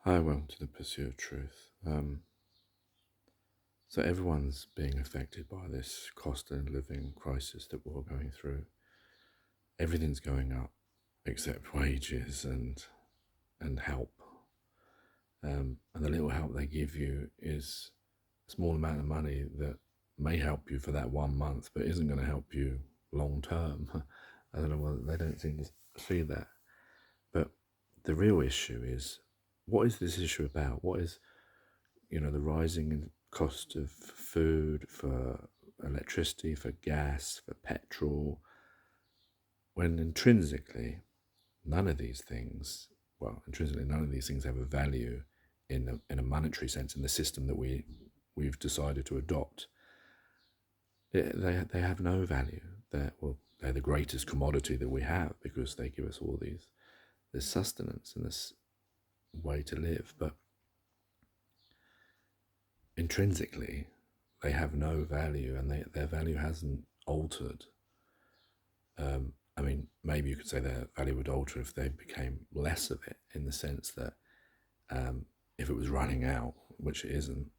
Hi, welcome to the Pursuit of Truth. So everyone's being affected by this cost of living crisis that we're all going through. Everything's going up except wages and help. And the little help they give you is a small amount of money that may help you for that 1 month, but isn't going to help you long term. I don't know why they don't seem to see that. But the real issue is, what is this issue about? What is the rising in cost of food, for electricity, for gas, for petrol, when intrinsically none of these things have a value in a monetary sense in the system that we've decided to adopt. They have no value. They're the greatest commodity that we have because they give us all this sustenance and this way to live, but intrinsically they have no value, and their value hasn't altered. I mean, maybe you could say their value would alter if they became less of it, in the sense that if it was running out, which it isn't.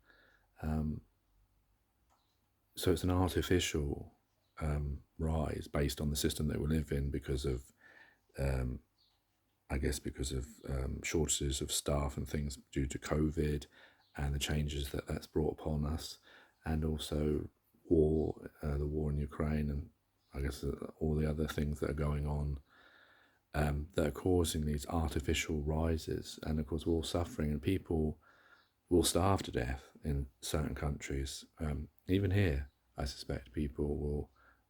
So it's an artificial rise based on the system that we live in because of, shortages of staff and things due to COVID and the changes that that's brought upon us, and also the war in Ukraine, and I guess all the other things that are going on that are causing these artificial rises. And of course, we're all suffering, and people will starve to death in certain countries. Even here, I suspect people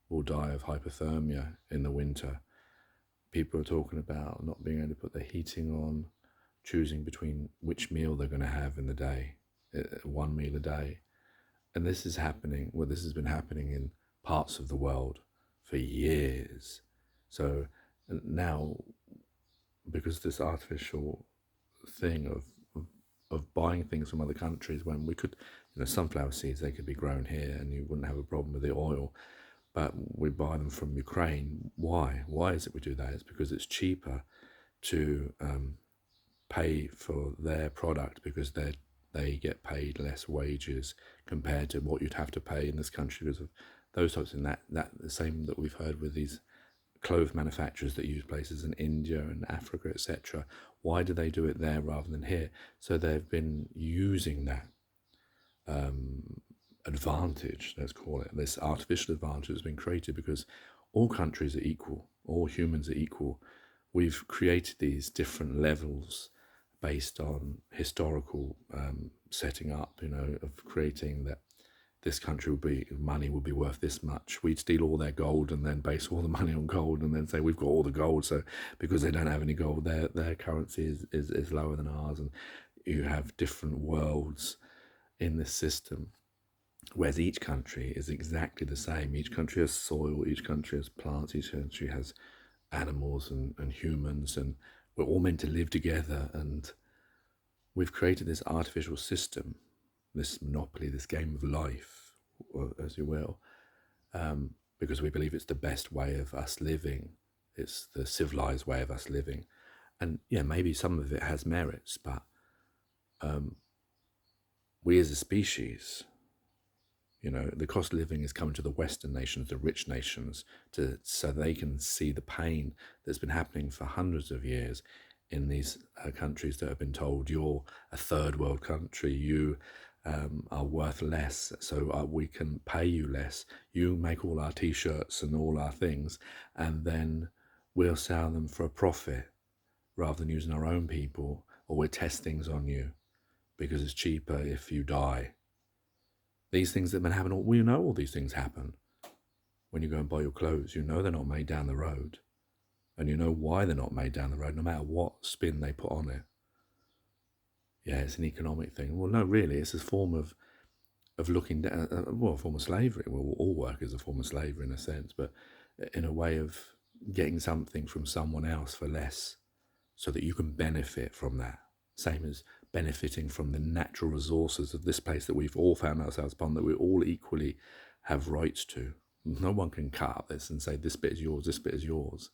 will die of hypothermia in the winter. People are talking about not being able to put the heating on, choosing between which meal they're going to have in the day, one meal a day. And this is happening, this has been happening in parts of the world for years. So now, because this artificial thing of buying things from other countries, when we could, sunflower seeds, they could be grown here and you wouldn't have a problem with the oil, but we buy them from Ukraine. Why? Why is it we do that? It's because it's cheaper to pay for their product, because they get paid less wages compared to what you'd have to pay in this country because of those types of that the same that we've heard with these clothes manufacturers that use places in India and Africa, etc. Why do they do it there rather than here? So they've been using that advantage, let's call it, this artificial advantage has been created because all countries are equal, all humans are equal. We've created these different levels based on historical setting up, of creating that this country money would be worth this much. We'd steal all their gold and then base all the money on gold and then say we've got all the gold. So because they don't have any gold, their currency is lower than ours. And you have different worlds in this system, whereas each country is exactly the same. Each country has soil, each country has plants, each country has animals and humans, and we're all meant to live together. And we've created this artificial system, this monopoly, this game of life, or as you will, because we believe it's the best way of us living. It's the civilized way of us living. And yeah, maybe some of it has merits, but we as a species, the cost of living is coming to the Western nations, the rich nations, so they can see the pain that's been happening for hundreds of years in these countries that have been told, you're a third world country, you are worth less, so we can pay you less. You make all our t-shirts and all our things, and then we'll sell them for a profit rather than using our own people, or we'll test things on you because it's cheaper if you die. These things that have been happening, we know all these things happen. When you go and buy your clothes, you know they're not made down the road. And you know why they're not made down the road, no matter what spin they put on it. Yeah, it's an economic thing. Well, no, really, it's a form of looking down, a form of slavery. Well, all work is a form of slavery in a sense, but in a way of getting something from someone else for less so that you can benefit from that. Same as benefiting from the natural resources of this place that we've all found ourselves upon, that we all equally have rights to. No one can cut up this and say this bit is yours, this bit is yours.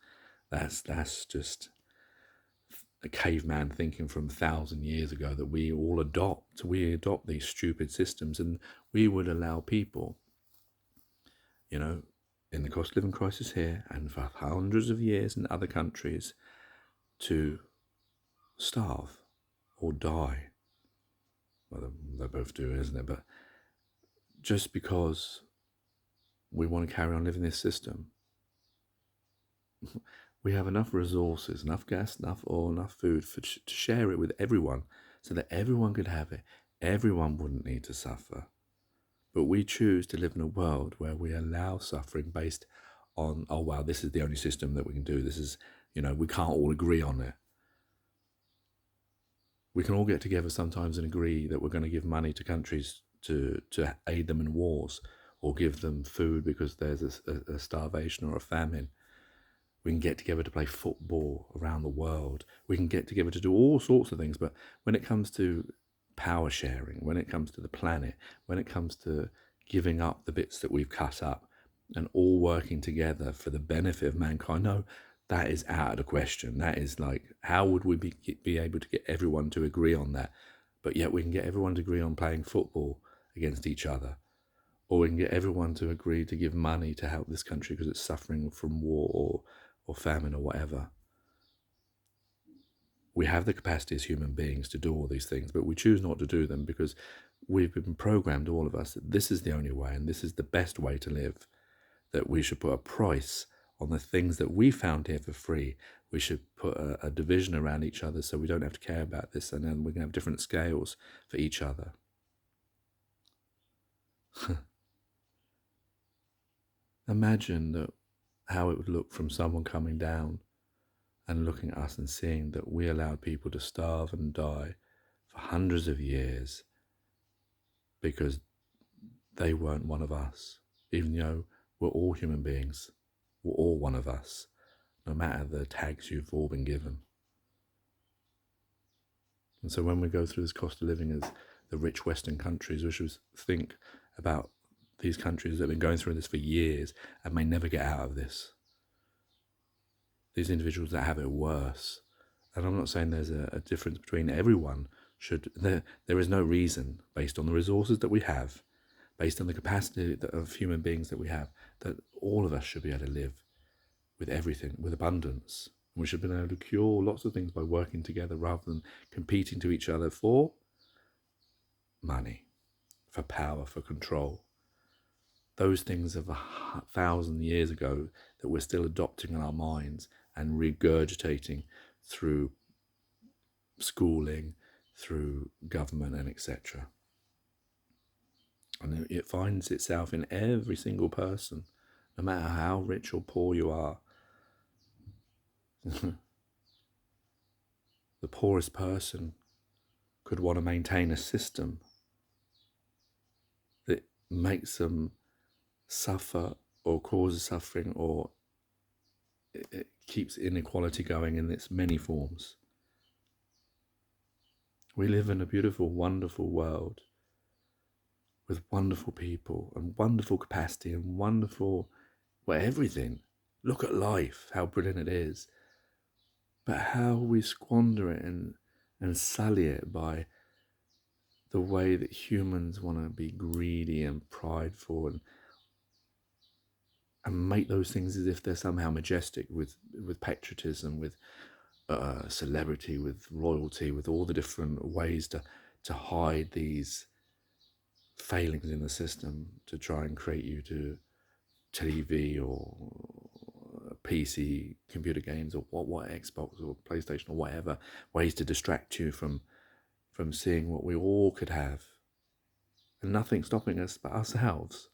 That's just, a caveman thinking from 1,000 years ago that we all adopt these stupid systems, and we would allow people, in the cost of living crisis here and for hundreds of years in other countries, to starve or die. Well, they both do, isn't it? But just because we want to carry on living this system, we have enough resources, enough gas, enough oil, enough food to share it with everyone so that everyone could have it. Everyone wouldn't need to suffer. But we choose to live in a world where we allow suffering based on, oh, wow, this is the only system that we can do. This is, we can't all agree on it. We can all get together sometimes and agree that we're going to give money to countries to aid them in wars, or give them food because there's a starvation or a famine. We can get together to play football around the world. We can get together to do all sorts of things. But when it comes to power sharing, when it comes to the planet, when it comes to giving up the bits that we've cut up and all working together for the benefit of mankind, no, that is out of the question. That is like, how would we be able to get everyone to agree on that? But yet we can get everyone to agree on playing football against each other. Or we can get everyone to agree to give money to help this country because it's suffering from war or famine or whatever. We have the capacity as human beings to do all these things, but we choose not to do them because we've been programmed, all of us, that this is the only way and this is the best way to live, that we should put a price on the things that we found here for free. We should put a division around each other so we don't have to care about this, and then we can have different scales for each other. Imagine that how it would look from someone coming down and looking at us and seeing that we allowed people to starve and die for hundreds of years because they weren't one of us, even though we're all human beings. We're all one of us, no matter the tags you've all been given. And so when we go through this cost of living as the rich Western countries, we should think about these countries that have been going through this for years and may never get out of this. These individuals that have it worse. And I'm not saying there's a difference between everyone. There is no reason, based on the resources that we have, based on the capacity of human beings that we have, that all of us should be able to live with everything, with abundance. And we should be able to cure lots of things by working together rather than competing to each other for money, for power, for control. Those things of 1,000 years ago that we're still adopting in our minds and regurgitating through schooling, through government, and etc. And it finds itself in every single person, no matter how rich or poor you are. The poorest person could want to maintain a system that makes them suffer or causes suffering, or it keeps inequality going in its many forms. We live in a beautiful, wonderful world with wonderful people and wonderful capacity and wonderful, everything. Look at life, how brilliant it is. But how we squander it and sully it by the way that humans want to be greedy and prideful and make those things as if they're somehow majestic, with patriotism, with celebrity, with royalty, with all the different ways to hide these failings in the system, to try and create you to TV or PC, computer games, or what Xbox or PlayStation or whatever, ways to distract you from seeing what we all could have, and nothing stopping us but ourselves.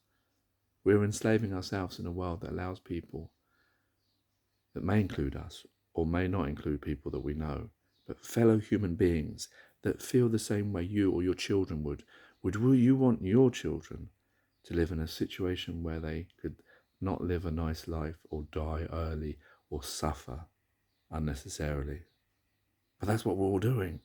We're enslaving ourselves in a world that allows people that may include us or may not include people that we know, but fellow human beings that feel the same way you or your children would. Would you want your children to live in a situation where they could not live a nice life or die early or suffer unnecessarily? But that's what we're all doing.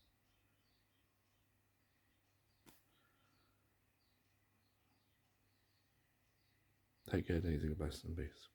Take care, Daisy. Best and peace.